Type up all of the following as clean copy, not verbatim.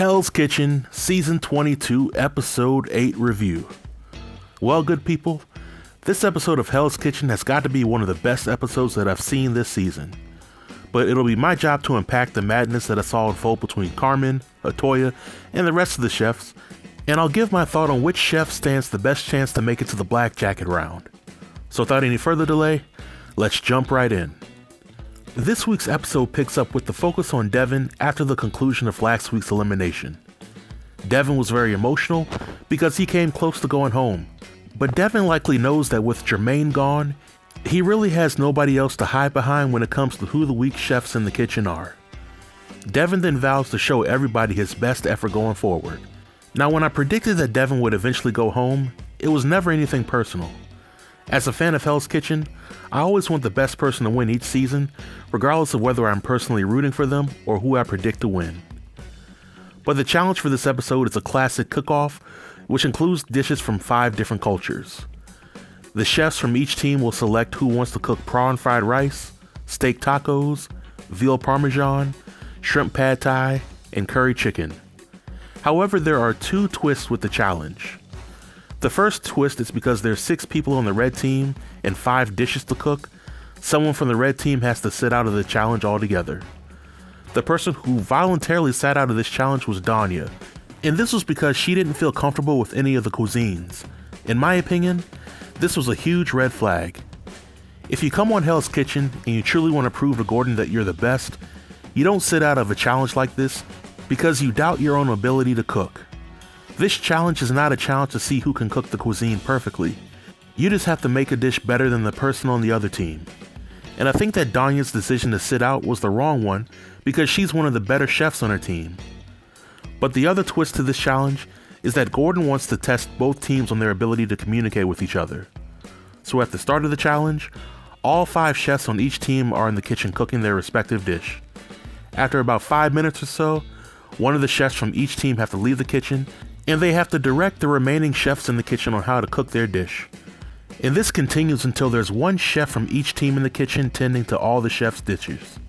Hell's Kitchen, Season 22, Episode 8 review. Well, good people, this episode of Hell's Kitchen has got to be one of the best episodes that I've seen this season. But it'll be my job to unpack the madness that I saw unfold between Carmen, Atoya, and the rest of the chefs, and I'll give my thought on which chef stands the best chance to make it to the black jacket round. So without any further delay, let's jump right in. This week's episode picks up with the focus on Devin after the conclusion of last week's elimination. Devin was very emotional because he came close to going home, but Devin likely knows that with Jermaine gone, he really has nobody else to hide behind when it comes to who the weak chefs in the kitchen are. Devin then vows to show everybody his best effort going forward. Now, when I predicted that Devin would eventually go home, it was never anything personal. As a fan of Hell's Kitchen, I always want the best person to win each season, regardless of whether I'm personally rooting for them or who I predict to win. But the challenge for this episode is a classic cook-off, which includes dishes from 5 different cultures. The chefs from each team will select who wants to cook prawn fried rice, steak tacos, veal parmesan, shrimp pad thai, and curry chicken. However, there are 2 twists with the challenge. The first twist is because there's 6 people on the red team and 5 dishes to cook, someone from the red team has to sit out of the challenge altogether. The person who voluntarily sat out of this challenge was Danya, and this was because she didn't feel comfortable with any of the cuisines. In my opinion, this was a huge red flag. If you come on Hell's Kitchen and you truly want to prove to Gordon that you're the best, you don't sit out of a challenge like this because you doubt your own ability to cook. This challenge is not a challenge to see who can cook the cuisine perfectly. You just have to make a dish better than the person on the other team. And I think that Danya's decision to sit out was the wrong one because she's one of the better chefs on her team. But the other twist to this challenge is that Gordon wants to test both teams on their ability to communicate with each other. So at the start of the challenge, all 5 chefs on each team are in the kitchen cooking their respective dish. After about 5 minutes or so, one of the chefs from each team have to leave the kitchen and they have to direct the remaining chefs in the kitchen on how to cook their dish. And this continues until there's one chef from each team in the kitchen tending to all the chefs' dishes.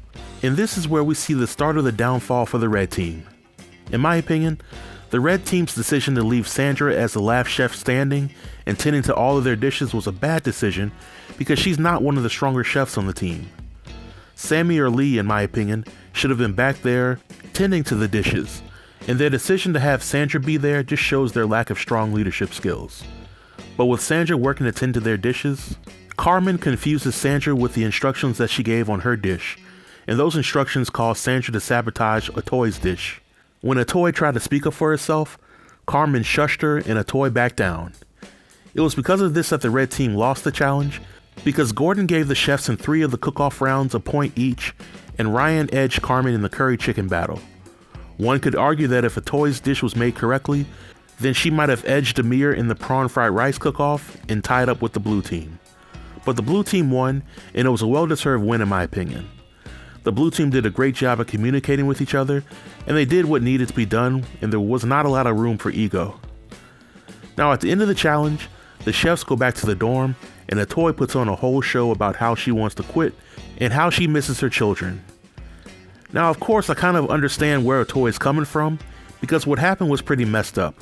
And this is where we see the start of the downfall for the red team. In my opinion, the red team's decision to leave Sandra as the last chef standing and tending to all of their dishes was a bad decision because she's not one of the stronger chefs on the team. Sammy or Lee, in my opinion, should have been back there tending to the dishes, and their decision to have Sandra be there just shows their lack of strong leadership skills. But with Sandra working to tend to their dishes, Carmen confuses Sandra with the instructions that she gave on her dish, and those instructions cause Sandra to sabotage Atoy's dish. When Atoy tried to speak up for herself, Carmen shushed her and Atoy backed down. It was because of this that the red team lost the challenge, because Gordon gave the chefs in 3 of the cook-off rounds a point each, and Ryan edged Carmen in the curry chicken battle. One could argue that if Atoy's dish was made correctly, then she might have edged Amir in the prawn fried rice cook-off and tied up with the blue team. But the blue team won, and it was a well-deserved win in my opinion. The blue team did a great job of communicating with each other, and they did what needed to be done, and there was not a lot of room for ego. Now at the end of the challenge, the chefs go back to the dorm, and Atoy puts on a whole show about how she wants to quit and how she misses her children. Now, of course, I kind of understand where Atoy is coming from because what happened was pretty messed up.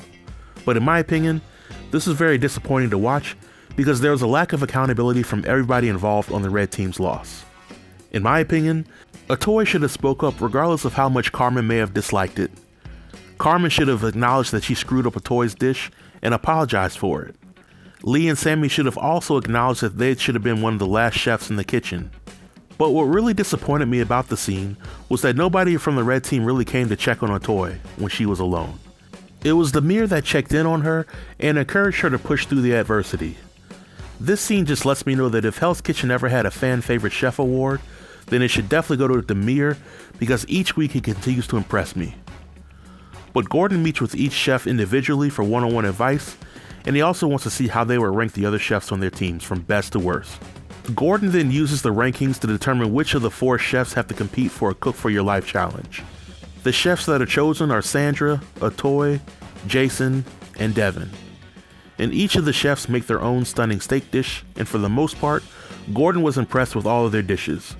But in my opinion, this is very disappointing to watch because there was a lack of accountability from everybody involved on the red team's loss. In my opinion, Atoy should have spoke up regardless of how much Carmen may have disliked it. Carmen should have acknowledged that she screwed up Atoy's dish and apologized for it. Lee and Sammy should have also acknowledged that they should have been one of the last chefs in the kitchen. But what really disappointed me about the scene was that nobody from the red team really came to check on Atoy when she was alone. It was Demir that checked in on her and encouraged her to push through the adversity. This scene just lets me know that if Hell's Kitchen ever had a fan favorite chef award, then it should definitely go to Demir because each week he continues to impress me. But Gordon meets with each chef individually for one-on-one advice, and he also wants to see how they would rank the other chefs on their teams from best to worst. Gordon then uses the rankings to determine which of the 4 chefs have to compete for a Cook for Your Life challenge. The chefs that are chosen are Sandra, Atoy, Jason, and Devin. And each of the chefs make their own stunning steak dish, and for the most part, Gordon was impressed with all of their dishes.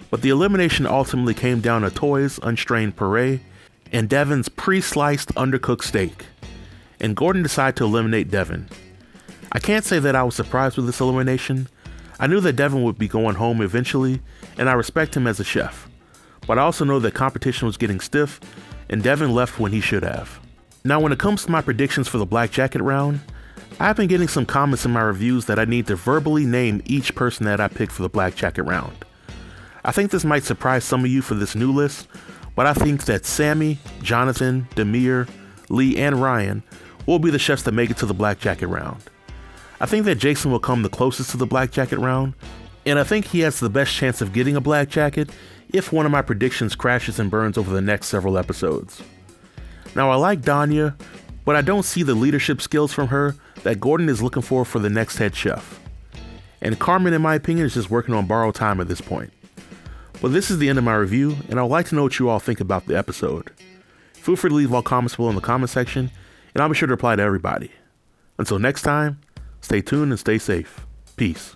But the elimination ultimately came down to Atoy's unstrained puree and Devin's pre-sliced undercooked steak. And Gordon decided to eliminate Devin. I can't say that I was surprised with this elimination. I knew that Devin would be going home eventually, and I respect him as a chef. But I also know that competition was getting stiff, and Devin left when he should have. Now when it comes to my predictions for the Black Jacket round, I've been getting some comments in my reviews that I need to verbally name each person that I picked for the Black Jacket round. I think this might surprise some of you for this new list, but I think that Sammy, Jonathan, Demir, Lee, and Ryan will be the chefs that make it to the Black Jacket round. I think that Jason will come the closest to the Black Jacket round, and I think he has the best chance of getting a Black Jacket if one of my predictions crashes and burns over the next several episodes. Now I like Danya, but I don't see the leadership skills from her that Gordon is looking for the next head chef. And Carmen, in my opinion, is just working on borrowed time at this point. But this is the end of my review, and I'd like to know what you all think about the episode. Feel free to leave all comments below in the comment section, and I'll be sure to reply to everybody. Until next time, stay tuned and stay safe. Peace.